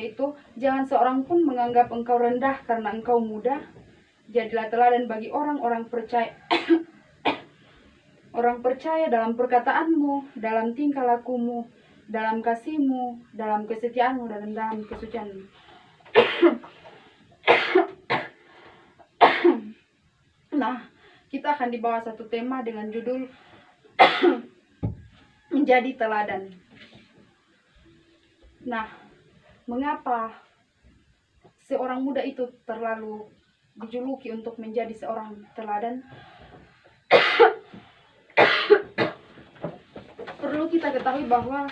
yaitu jangan seorang pun menganggap engkau rendah karena engkau muda. Jadilah teladan bagi orang-orang percaya orang percaya dalam perkataanmu, dalam tingkah lakumu, dalam kasihmu, dalam kesetiaanmu, dan dalam kesucianmu. Nah, kita akan dibawa satu tema dengan judul menjadi teladan. Nah, mengapa seorang muda itu terlalu dijuluki untuk menjadi seorang teladan? Perlu kita ketahui bahwa